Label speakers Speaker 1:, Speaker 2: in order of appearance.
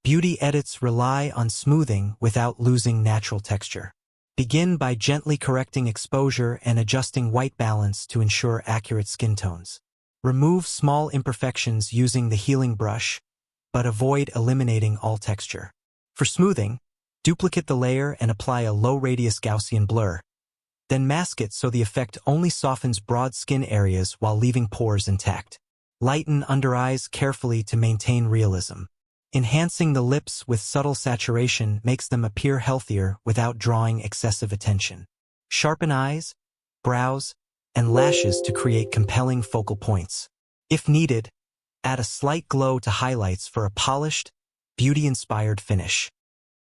Speaker 1: Beauty edits rely on smoothing without losing natural texture. Begin by gently correcting exposure and adjusting white balance to ensure accurate skin tones. Remove small imperfections using the healing brush, but avoid eliminating all texture. For smoothing, duplicate the layer and apply a low-radius Gaussian blur. Then mask it so the effect only softens broad skin areas while leaving pores intact. Lighten under eyes carefully to maintain realism. Enhancing the lips with subtle saturation makes them appear healthier without drawing excessive attention. Sharpen eyes, brows, and lashes to create compelling focal points. If needed, add a slight glow to highlights for a polished, beauty-inspired finish.